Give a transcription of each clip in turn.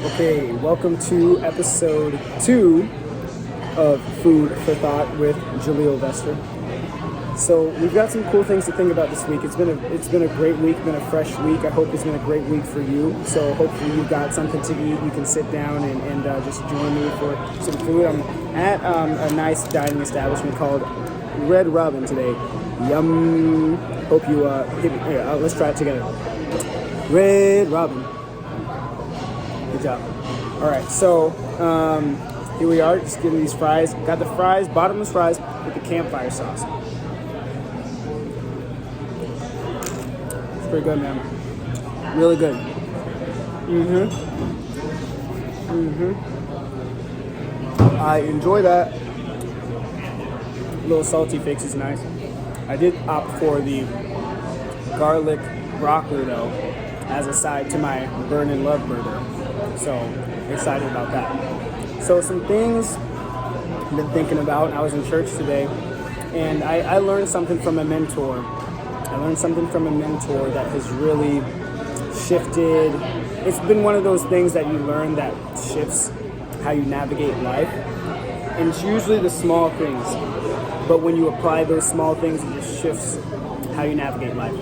Okay, welcome to episode 2 of Food for Thought with Jaleel Vester. So we've got some cool things to think about this week. It's been a great week, been a fresh week. I hope it's been a great week for you. So hopefully you've got something to eat. You can sit down and just join me for some food. I'm at a nice dining establishment called Red Robin today. Yum! Hope you hit me. Here, let's try it together. Red Robin. Good job. All right, so here we are, just getting these fries. Got the fries, bottomless fries with the campfire sauce. It's pretty good, man. Really good. I enjoy that. A little salty fix is nice. I did opt for the garlic broccoli though, as a side to my Burn and Love burger. So excited about that. So some things I've been thinking about. I was in church today, and I learned something from a mentor. That has really shifted. It's been one of those things that you learn that shifts how you navigate life. And it's usually the small things. But when you apply those small things, it just shifts how you navigate life.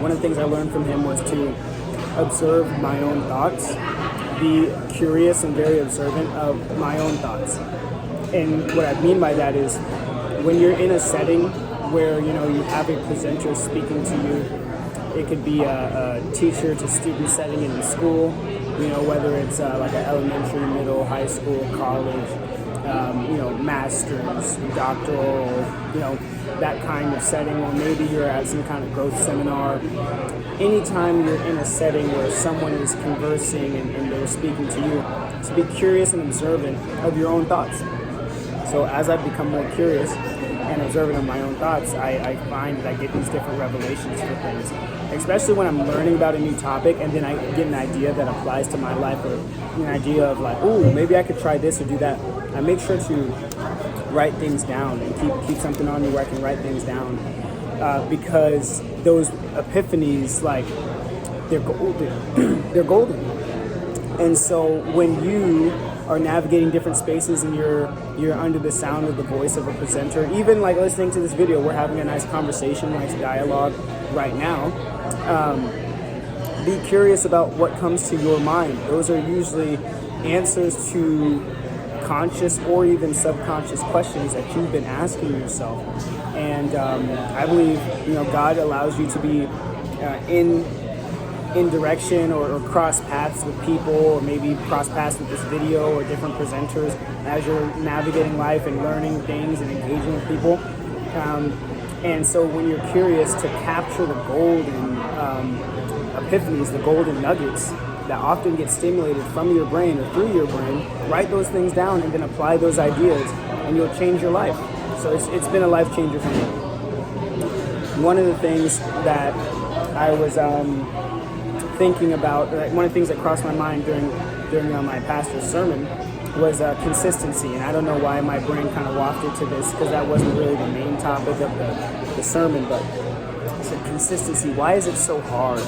One of the things I learned from him was to observe my own thoughts, be curious and very observant of my own thoughts. And what I mean by that is when you're in a setting where you have a presenter speaking to you, it could be a teacher to student setting in the school, whether it's like an elementary, middle, high school, college, master's, doctoral, that kind of setting, or maybe you're at some kind of growth seminar. Anytime you're in a setting where someone is conversing and they're speaking to you, to be curious and observant of your own thoughts. So as I've become more curious and observant of my own thoughts, I find that I get these different revelations for things, especially when I'm learning about a new topic and then I get an idea that applies to my life, or an idea of like, ooh, maybe I could try this or do that. I make sure to write things down and keep something on me where I can write things down, because those epiphanies, like, they're golden. They're golden. And so when you are navigating different spaces and you're under the sound of the voice of a presenter, even like listening to this video, we're having a nice conversation, nice dialogue right now. Be curious about what comes to your mind. Those are usually answers to conscious or even subconscious questions that you've been asking yourself. And I believe God allows you to be in direction or cross paths with people, or maybe cross paths with this video or different presenters as you're navigating life and learning things and engaging with people. And so when you're curious to capture the golden epiphanies, the golden nuggets that often get stimulated from your brain or through your brain, write those things down and then apply those ideas, and you'll change your life. So it's been a life changer for me. One of the things that I was thinking about, one of the things that crossed my mind during my pastor's sermon was consistency. And I don't know why my brain kind of wafted to this, because that wasn't really the main topic of the sermon, but I said consistency. Why is it so hard?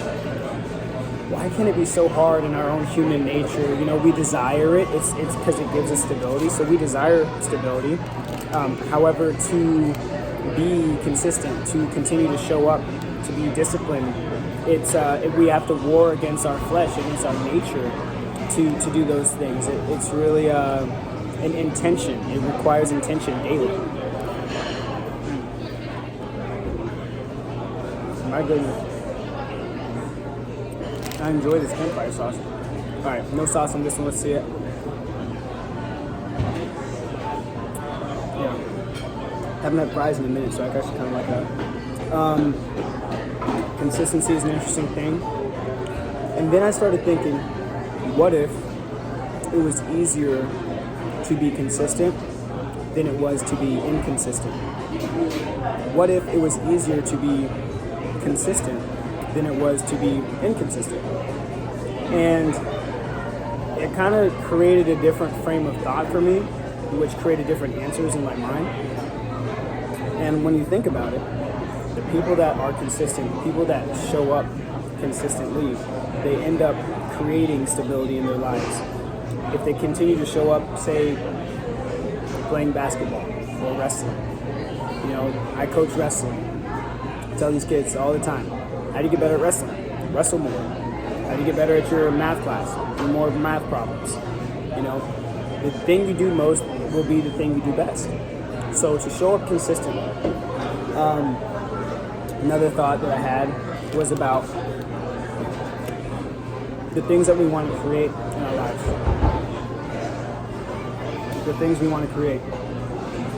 Why can it be so hard in our own human nature? We desire it. It's because it gives us stability. So we desire stability. However, to be consistent, to continue to show up, to be disciplined, we have to war against our flesh, against our nature to do those things. It's really an intention. It requires intention daily. My goodness. I enjoy this campfire sauce. Alright, no sauce on this one, let's see it. Yeah. Haven't had fries in a minute, so I actually kind of like that. Consistency is an interesting thing. And then I started thinking, what if it was easier to be consistent than it was to be inconsistent? What if it was easier to be consistent than it was to be inconsistent? And it kind of created a different frame of thought for me, which created different answers in my mind. And when you think about it, the people that are consistent, people that show up consistently, they end up creating stability in their lives. If they continue to show up, say, playing basketball or wrestling. You know, I coach wrestling. I tell these kids all the time, how do you get better at wrestling? Wrestle more. How do you get better at your math class? Do more math problems. You know, the thing you do most will be the thing you do best. So to show up consistently. Another thought that I had was about the things that we want to create in our lives. The things we want to create.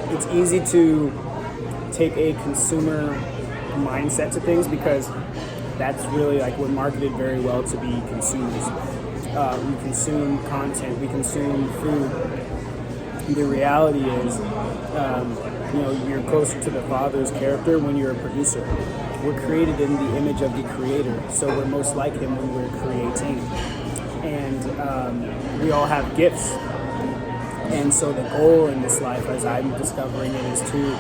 It's easy to take a consumer mindset to things because that's really like we're marketed very well to be consumers. We consume content, we consume food. The reality is, you know, you're closer to the Father's character when you're a producer. We're created in the image of the Creator, so we're most like Him when we're creating. And we all have gifts. And so the goal in this life, as I'm discovering it, is to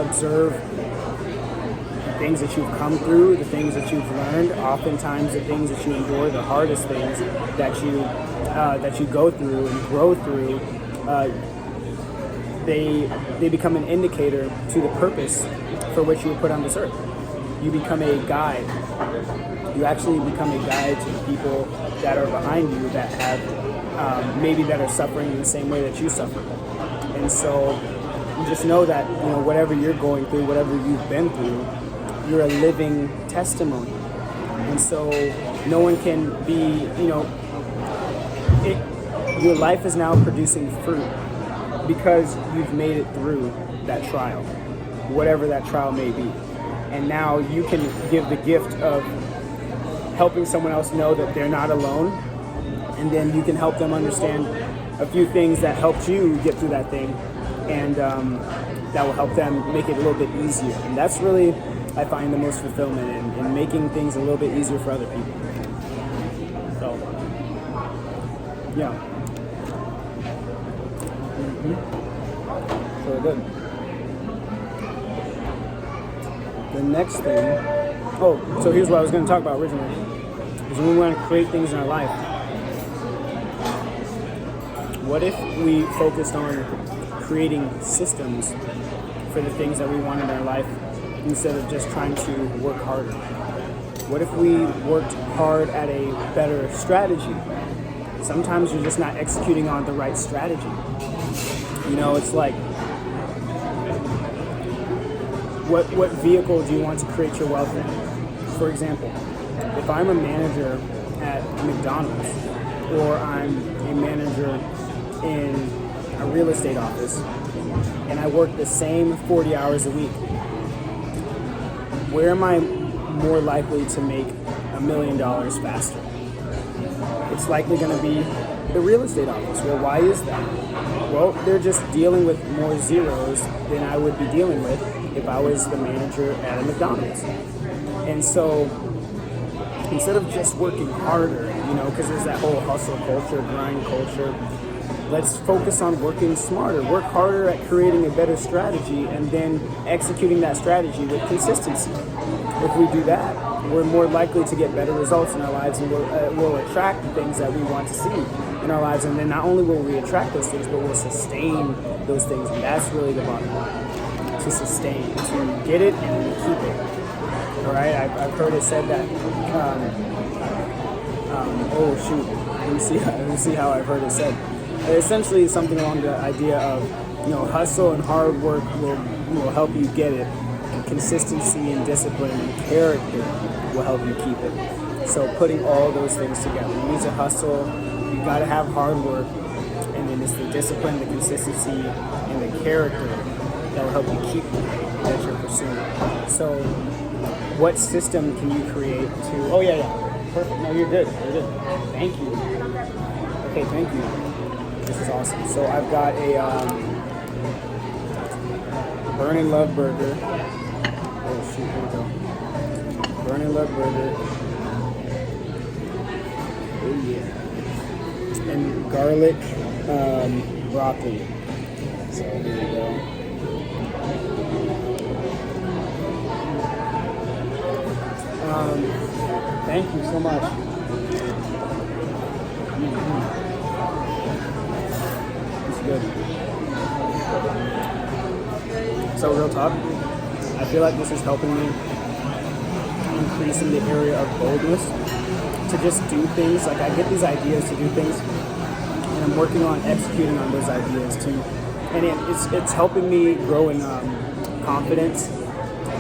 observe the things that you've come through, the things that you've learned, oftentimes the things that you endure, the hardest things that you go through and grow through. They become an indicator to the purpose for which you were put on this earth. You become a guide. You actually become a guide to the people that are behind you that have maybe that are suffering in the same way that you suffer. And so you just know that, you know, whatever you're going through, whatever you've been through, you're a living testimony. And so no one can be, you know, your life is now producing fruit because you've made it through that trial, whatever that trial may be. And now you can give the gift of helping someone else know that they're not alone. And then you can help them understand a few things that helped you get through that thing. And that will help them make it a little bit easier. And that's really, I find, the most fulfillment in making things a little bit easier for other people. So, yeah. So good. The next thing, so here's what I was going to talk about originally, is when we want to create things in our life. What if we focused on creating systems for the things that we want in our life instead of just trying to work harder? What if we worked hard at a better strategy? Sometimes you're just not executing on the right strategy. You know, it's like, what vehicle do you want to create your wealth in? For example, if I'm a manager at McDonald's, or I'm a manager in a real estate office, and I work the same 40 hours a week, where am I more likely to make $1 million faster? It's likely going to be the real estate office. Well, why is that? Well, they're just dealing with more zeros than I would be dealing with if I was the manager at a McDonald's. And so instead of just working harder, you know, because there's that whole hustle culture, grind culture, let's focus on working smarter, work harder at creating a better strategy and then executing that strategy with consistency. If we do that, we're more likely to get better results in our lives, and we'll attract the things that we want to see in our lives. And then not only will we attract those things, but we'll sustain those things. And that's really the bottom line, to sustain, to get it and keep it. All right, I've heard it said that, let me see how I've heard it said. Essentially something along the idea of, you know, hustle and hard work will help you get it. Consistency and discipline and character will help you keep it. So putting all those things together. You need to hustle, you gotta have hard work, and then it's the discipline, the consistency, and the character that will help you keep it that you're pursuing. So what system can you create to, perfect, no, you're good, thank you. Okay, thank you. This is awesome. So I've got a Burn and Love burger. Oh shoot, here we go. Burn and Love burger. Oh yeah. And garlic broccoli. So here we go. Thank you so much. It's good. So real talk, I feel like this is helping me increase in the area of boldness to just do things. Like I get these ideas to do things, and I'm working on executing on those ideas too. And it's helping me grow in confidence,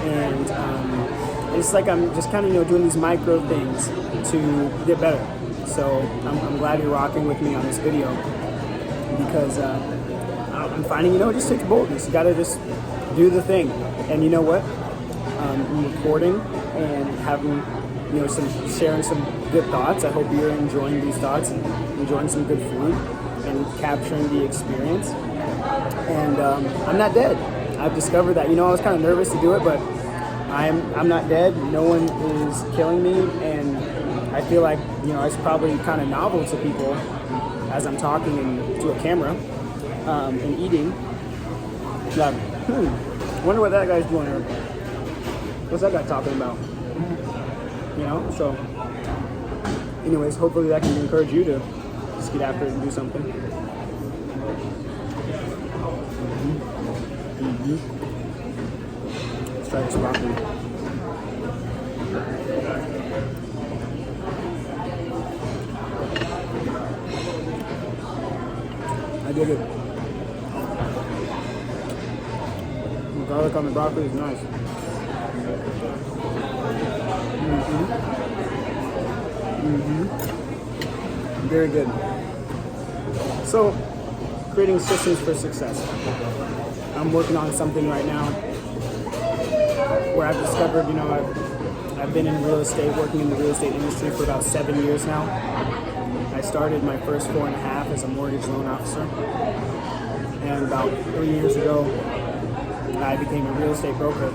and it's like I'm just kind of doing these micro things to get better. So I'm glad you're rocking with me on this video, because I'm finding it just takes boldness. You gotta just do the thing. And you know what? I'm recording and having sharing some good thoughts. I hope you're enjoying these thoughts and enjoying some good food and capturing the experience. And I'm not dead. I've discovered that. I was kind of nervous to do it, but I'm not dead. No one is killing me, and I feel like it's probably kind of novel to people as I'm talking into a camera and eating. Like, wonder what that guy's doing here. What's that guy talking about? So anyways, hopefully that can encourage you to just get after it and do something. Let's try this broccoli. I dig it. The garlic on the broccoli is nice. Very good. So, creating systems for success. I'm working on something right now where I've discovered, I've been in real estate, working in the real estate industry for about 7 years now. I started my first 4.5 as a mortgage loan officer. And about 3 years ago, I became a real estate broker.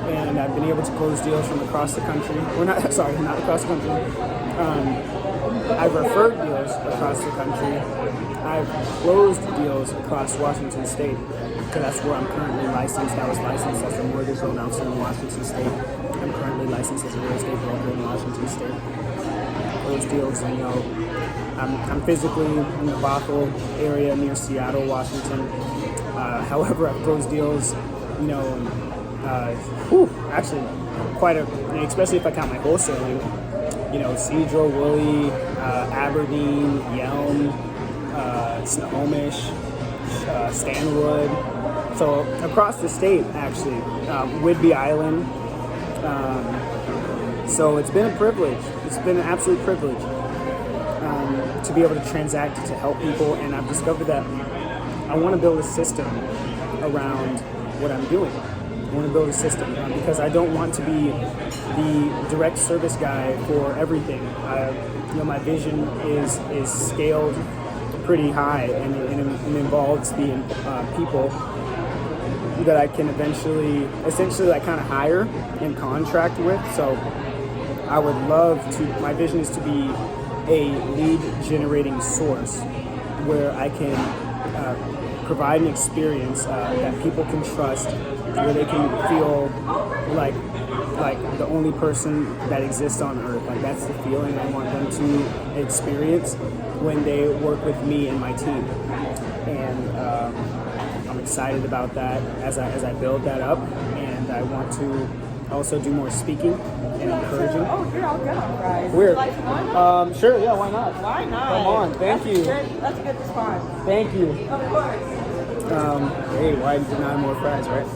And I've been able to close deals from across the country. Not across the country. I've referred deals across the country. I've closed deals across Washington State, because that's where I'm currently licensed. I was licensed as a mortgage loan officer in Washington State. I'm currently licensed as a real estate broker in Washington State. Those deals, I'm physically in the Bothell area near Seattle, Washington. However, I've closed deals, actually quite especially if I count my wholesaling, Cedro, Woolley, Aberdeen, Yelm, Snohomish, Stanwood. So across the state, actually, Whidbey Island. So it's been a privilege. It's been an absolute privilege to be able to transact, to help people. And I've discovered that I want to build a system around what I'm doing. I want to build a system because I don't want to be the direct service guy for everything. My vision is scaled pretty high, and it involves the people that I can essentially kind of hire and contract with. So I would love to. My vision is to be a lead generating source where I can provide an experience that people can trust, where they can feel like the only person that exists on earth. Like that's the feeling I want them to experience when they work with me and my team. And I'm excited about that as I build that up, and I want to also do more speaking and encouraging. Oh, you're all good on fries. Weird. Would you like one? Sure, yeah, why not? Why not? Come on, thank you. That's a good response. Thank you. Of course. Hey, why deny more fries, right?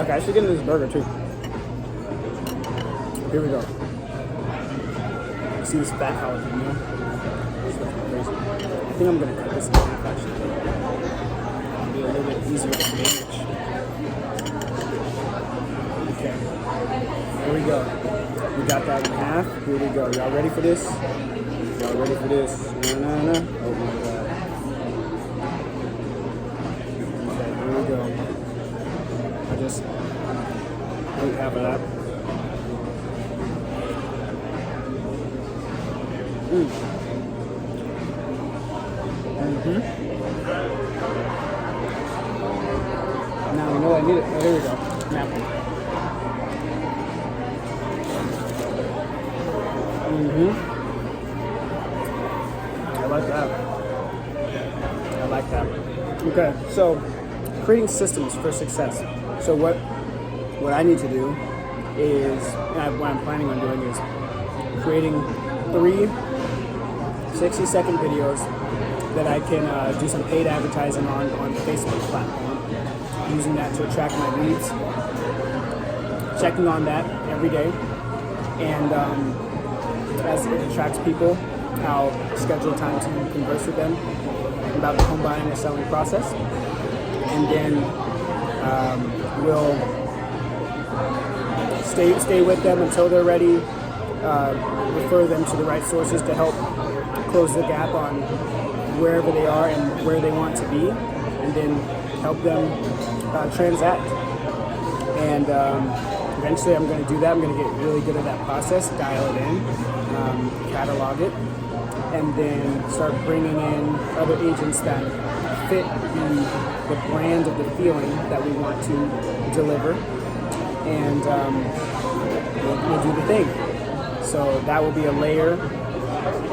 Okay, I should get into this burger too. Here we go. See this fat jalapeno? It's crazy. I think I'm gonna cut this in half actually. It'll be a little bit easier to manage. Okay. Here we go. We got that in half. Here we go. Y'all ready for this? Y'all ready for this? No. Oh my god. Okay, here we go. I just ate half of that. Now we know I need it. Oh, here we go. Napkin. like that. I like that. Okay, so creating systems for success. So what I need to do is, and what I'm planning on doing is creating 3 60-second videos that I can do some paid advertising on the Facebook platform, using that to attract my leads, checking on that every day, and as it attracts people, I'll schedule time to converse with them about the home buying and selling process, and then we'll stay with them until they're ready, refer them to the right sources to help close the gap on wherever they are and where they want to be, and then help them transact. And eventually I'm going to do that. I'm going to get really good at that process, dial it in, catalog it, and then start bringing in other agents that fit the brand of the feeling that we want to deliver, and we'll do the thing. So that will be a layer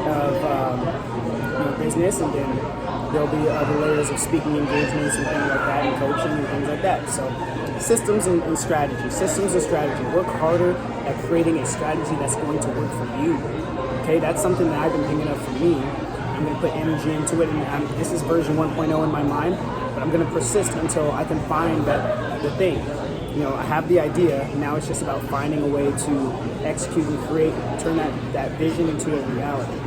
of business, and then there'll be other layers of speaking engagements and things like that, and coaching and things like that. So systems and strategy. Systems and strategy. Work harder at creating a strategy that's going to work for you. Okay, that's something that I've been thinking of for me. I'm going to put energy into it, and this is version 1.0 in my mind, but I'm going to persist until I can find the thing. I have the idea, now it's just about finding a way to execute and create, turn that vision into a reality.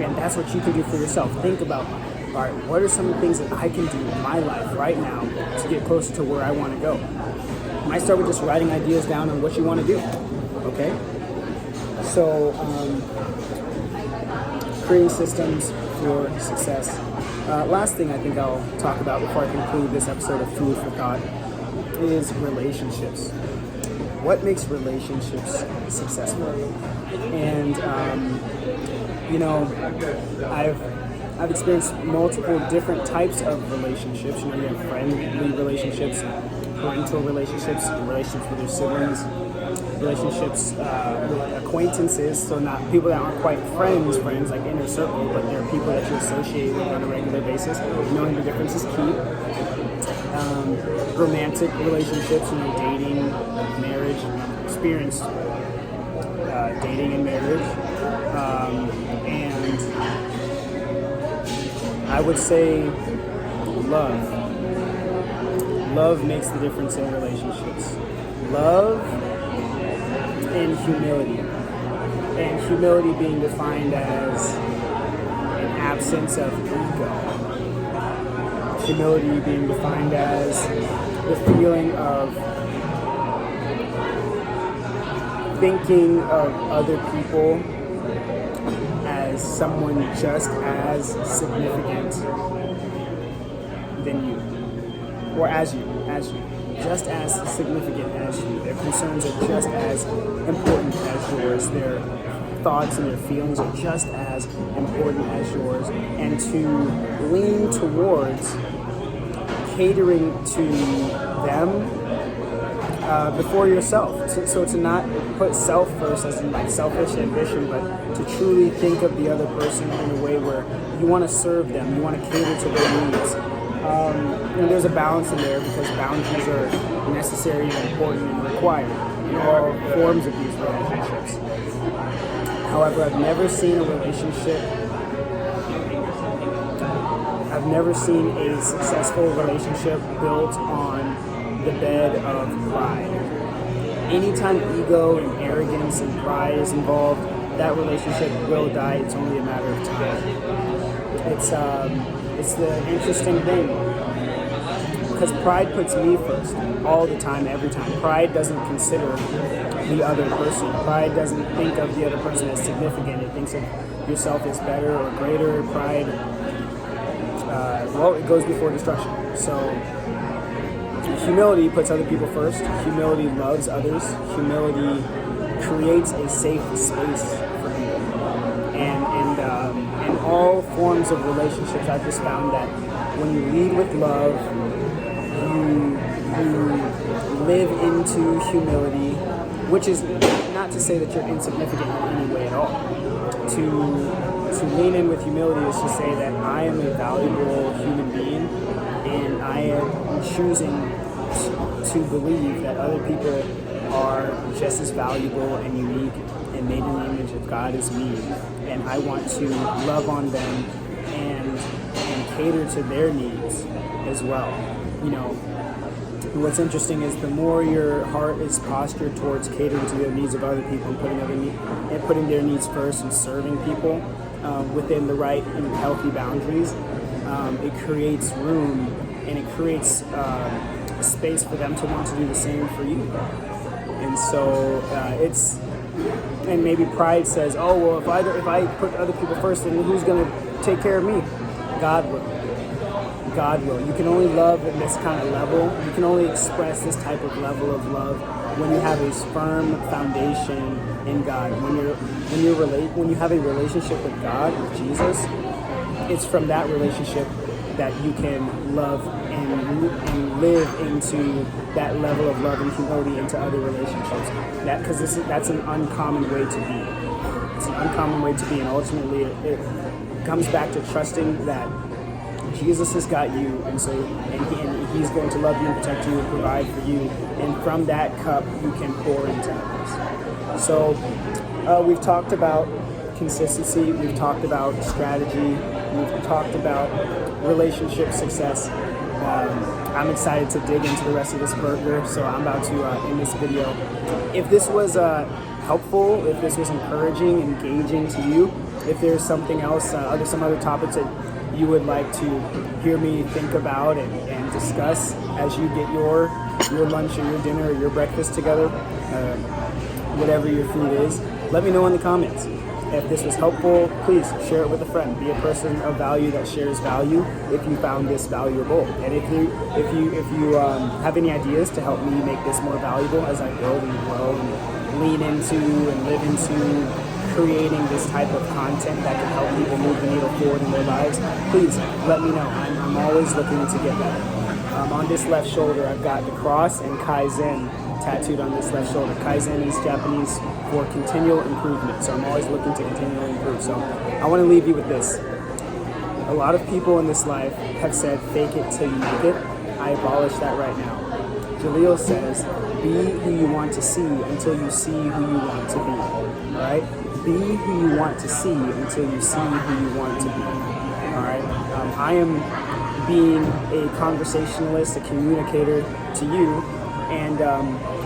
And that's what you can do for yourself. Think about, all right, what are some of the things that I can do in my life right now to get closer to where I want to go? You might start with just writing ideas down on what you want to do, okay? So, creating systems for success. Last thing I think I'll talk about before I conclude this episode of Food for Thought is relationships. What makes relationships successful? And I've experienced multiple different types of relationships. You have friendly relationships, parental relationships, relationships with your siblings, relationships with acquaintances, so not people that aren't quite friends like inner circle, but they're people that you associate with on a regular basis. Knowing the difference is key. Romantic relationships, dating, marriage, experience dating and marriage, and I would say love. Love makes the difference in relationships. Love and humility. And humility being defined as an absence of ego. Humility being defined as the feeling of thinking of other people as someone just as significant than you, or as you, just as significant as you. Their concerns are just as important as yours. Their thoughts and their feelings are just as important as yours, and to lean towards catering to them before yourself. So to not put self first as in selfish ambition, but to truly think of the other person in a way where you want to serve them, you want to cater to their needs. And there's a balance in there, because boundaries are necessary and important and required in all forms of these relationships. However, I've never seen a successful relationship built on the bed of pride. Anytime ego and arrogance and pride is involved, that relationship will die. It's only a matter of time. It's the interesting thing, because pride puts me first all the time, every time. Pride doesn't consider the other person. Pride doesn't think of the other person as significant. It thinks of yourself as better or greater. Pride, it goes before destruction. So humility puts other people first. Humility loves others. Humility creates a safe space for people. And in all forms of relationships, I've just found that when you lead with love, you live into humility, which is not to say that you're insignificant in any way at all. To to lean in with humility is to say that I am a valuable human being, and I am choosing to believe that other people are just as valuable and unique and made in the image of God as me, and I want to love on them and cater to their needs as well. You know, what's interesting is the more your heart is postured towards catering to the needs of other people and putting their needs first and serving people within the right and healthy boundaries, it creates room and it creates space for them to want to do the same for you. And so and maybe pride says, oh, well, if I put other people first, then who's going to take care of me? God will. God will. You can only love at this kind of level. You can only express this type of level of love when you have a firm foundation in God. When you have a relationship with God, with Jesus, it's from that relationship that you can love and live into that level of love and humility into other relationships. That's an uncommon way to be. It's an uncommon way to be, and ultimately it comes back to trusting that Jesus has got you, and He's going to love you and protect you and provide for you. And from that cup, you can pour into others. So we've talked about consistency. We've talked about strategy. We've talked about relationship success. I'm excited to dig into the rest of this burger, so I'm about to end this video. If this was helpful, if this was encouraging, engaging to you, if there's something else, some other topics that you would like to hear me think about and discuss as you get your lunch or your dinner or your breakfast together, whatever your food is, let me know in the comments. If this was helpful, please share it with a friend. Be a person of value that shares value if you found this valuable. And if you have any ideas to help me make this more valuable as I build and grow and lean into and live into creating this type of content that can help people move the needle forward in their lives, please let me know. I'm always looking to get better. On this left shoulder, I've got the cross and Kaizen tattooed on this left shoulder. Kaizen is Japanese for continual improvement, so I'm always looking to continually improve. So I want to leave you with this. A lot of people in this life have said, fake it till you make it. I abolish that right now. Jaleel says, be who you want to see until you see who you want to be. All right? Be who you want to see until you see who you want to be. All right? I am being a conversationalist, a communicator to you, and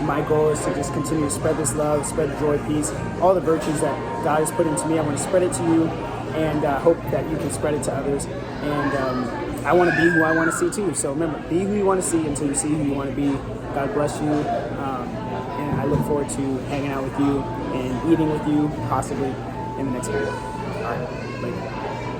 my goal is to just continue to spread this love, spread joy, peace, all the virtues that God has put into me. I want to spread it to you, and hope that you can spread it to others. And I want to be who I want to see too. So remember, be who you want to see until you see who you want to be. God bless you, and I look forward to hanging out with you and eating with you, possibly in the next video. All right, later.